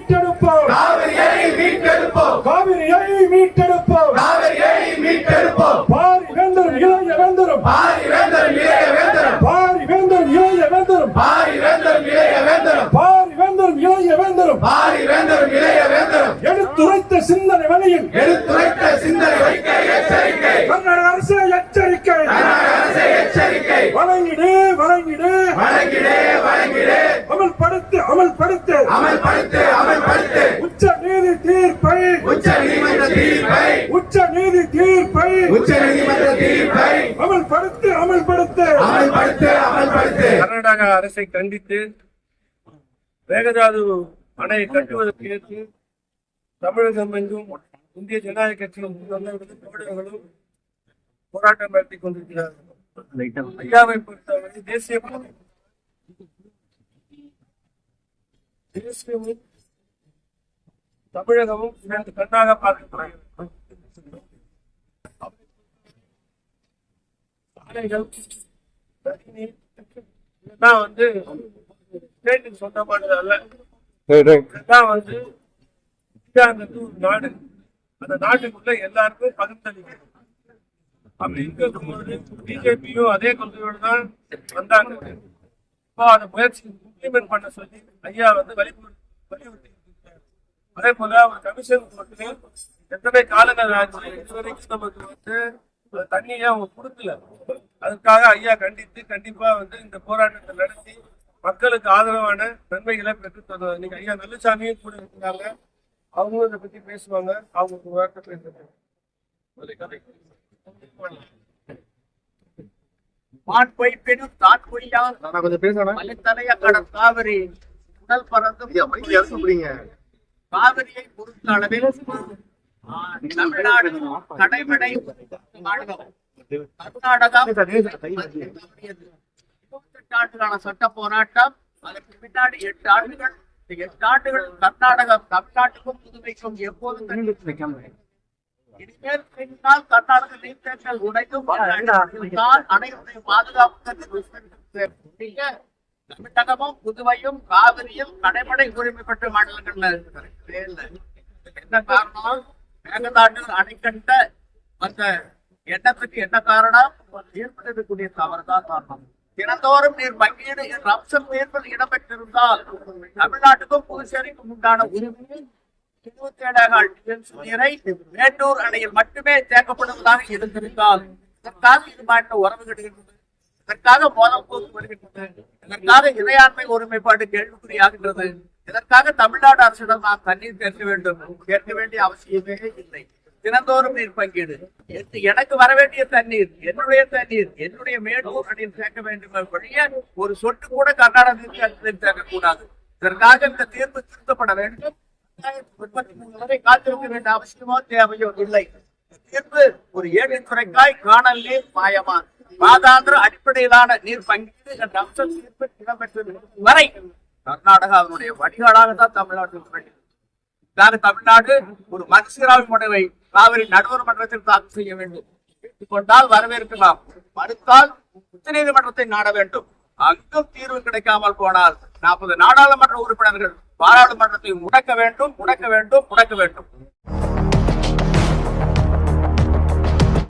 மீட்டெடுப்போம், காவிரியை மீட்டெடுப்போம், காவிரியை மீட்டெடுப்போம், காவிரியை மீட்டெடுப்போம். பாரி வேந்தரும் இளைய வேந்தரும், பாரி வேந்தரும் இளைய வேந்தரும், பாரி வேந்தரும் இளைய வேந்தரும், பாரி வேந்தரும் இளைய வேந்தரும், பாரி வேந்தரும் இளைய வேந்தரும், பாரி வேந்தரும் இளைய வேந்தரும் எடுத்துரைத்த சிந்தனை வழியில் எடுத்துரைத்த சிந்தனை வைக்க எச்சரிக்கை, கர்நாடக அரசு எச்சரிக்கை, கர்நாடக அரசு எச்சரிக்கை. வழங்கிடு வழங்கிடு வழங்கிடு வழங்கிடு, அமல்படுத்து அமல்படுத்து அமல்படுத்து அமல்படுத்து. உச்ச நீதி தீர்ப்பை, உச்ச நீதிமன்ற தீர்ப்பை, உச்ச நீதி தீர்ப்பை உச்ச நீதிமன்ற தீர்ப்பை அமல்படுத்து அமல்படுத்து அமல்படுத்து அமல்படுத்து. கர்நாடக அரசை கண்டித்து மேகதாது அணை கட்டுவதற்கு ஏற்று தமிழகம் எங்கும் இந்திய ஜனநாயக கட்சியின் தமிழர்களும் போராட்டம் நடத்தி கொண்டிருக்கிறார்கள். ஐயாவை பொறுத்தவரை தேசியமும் தமிழகமும் இரண்டு கண்ணாக பார்க்கப்படுகிறது. சாலைகள், தண்ணீர் இதெல்லாம் ஸ்டேட்டுக்கு சொந்தமானது அல்ல. இதெல்லாம் இந்தியாங்கிறது ஒரு நாடு. அந்த நாட்டுக்குள்ள எல்லாருக்கும் பகிர்ந்தளிக்கணும். அப்படி இருக்கும்போது பிஜேபியும் அதே கொள்கையோடு தான் வந்தாங்க. இப்போ அந்த முயற்சி இம்ப்ளிமெண்ட் பண்ண சொல்லி ஐயா வலியுறுத்தி இருக்காரு. அதே போல ஒரு கமிஷன் போட்டு எத்தனை காலங்கள் ஆச்சு, இதுவரைக்கும் நமக்கு தண்ணியை அவங்க கொடுக்கல. அதுக்காக ஐயா கண்டிப்பா இந்த போராட்டத்தை நடத்தி மக்களுக்கு ஆதரவான நன்மைகளை பெற்று தருவாங்க. இன்னைக்கு ஐயா நல்லசாமியும் கூட இருக்கிறாங்க. அவங்களும் இதை பத்தி பேசுவாங்க. அவங்க வார்த்தை பேசுறாங்க. காவிரி உடல் பறந்தும் காவிரியை பொறுத்த அளவில் தமிழ்நாடு கடைமடை கர்நாடகா 28 ஆண்டுகால சட்ட போராட்டம். அதற்கு பின்னாடி 8 ஆண்டுகள். 8 ஆண்டுகள் கர்நாடகம் தமிழ்நாட்டுக்கும் புதுவைக்கும் எப்போதும் இனிமேல் பின்னால் கர்நாடக நீர்த்தேக்கங்கள் உடைக்கும் அனைவருடைய பாதுகாப்பு தமிழகமும் புதுவையும் காவிரியும் கடைமடை உரிமை பெற்ற மாநிலங்கள்ல இருக்கிறது. என்ன காரணம்? மேகதாட்டு அணை கட்ட அந்த எண்ணத்துக்கு என்ன காரணம்? ஏற்பட்டிருக்கக்கூடிய தவறுதான் காரணம். தினந்தோறும் நீர் பங்கீடு என்ற அம்சம் ஏற்பது இடம்பெற்றிருந்தால் தமிழ்நாட்டுக்கும் புதுச்சேரிக்கும் உண்டான உரிமையை 27 நீரை மேட்டூர் அணையில் மட்டுமே தேக்கப்படுவதாக இருந்திருந்தால் இதற்காக இது மாற்ற உறவு கிடைக்கின்றது. இதற்காக மோதல் போக்கு வருகின்றது. இதற்காக இறையாண்மை ஒருமைப்பாடு கேள்விக்குறியாகின்றது. இதற்காக தமிழ்நாடு அரசிடம் நாம் தண்ணீர் கேட்க வேண்டிய அவசியமே இல்லை. தினந்தோறும் நீர் பங்கீடு, எனக்கு வர வேண்டிய தண்ணீர் என்னுடைய மேட்டூர் அணையில் சேர்க்க வேண்டும் வழியே ஒரு சொட்டு கூட கர்நாடக நீர் சேர்க்கக்கூடாது. இதற்காக இந்த தீர்ப்பு திருத்தப்பட வேண்டும். 33 வரை காத்திருக்க வேண்டிய அவசியமோ தேவையோ இல்லை. தீர்ப்பு ஒரு ஏழித்துறைக்காய் காணல் நீர் மாயமா மாதாந்திர அடிப்படையிலான நீர் பங்கீடு என்ற அம்சம் தீர்ப்பு இடம்பெற்றிருக்கும் வரை கர்நாடகா அதனுடைய வடிகாலாகத்தான் தமிழ்நாட்டில் தமிழ்நாடு ஒரு மறுசீராய்வு மனுவை காவிரி நடுவர் மன்றத்தில் தாக்கல் செய்ய வேண்டும். கொண்டால் வரவேற்கலாம், மறுத்தால் உச்ச நீதிமன்றத்தை நாட வேண்டும். அங்கும் தீர்வு கிடைக்காமல் போனால் 40 நாடாளுமன்ற உறுப்பினர்கள் பாராளுமன்றத்தை முடக்க வேண்டும்.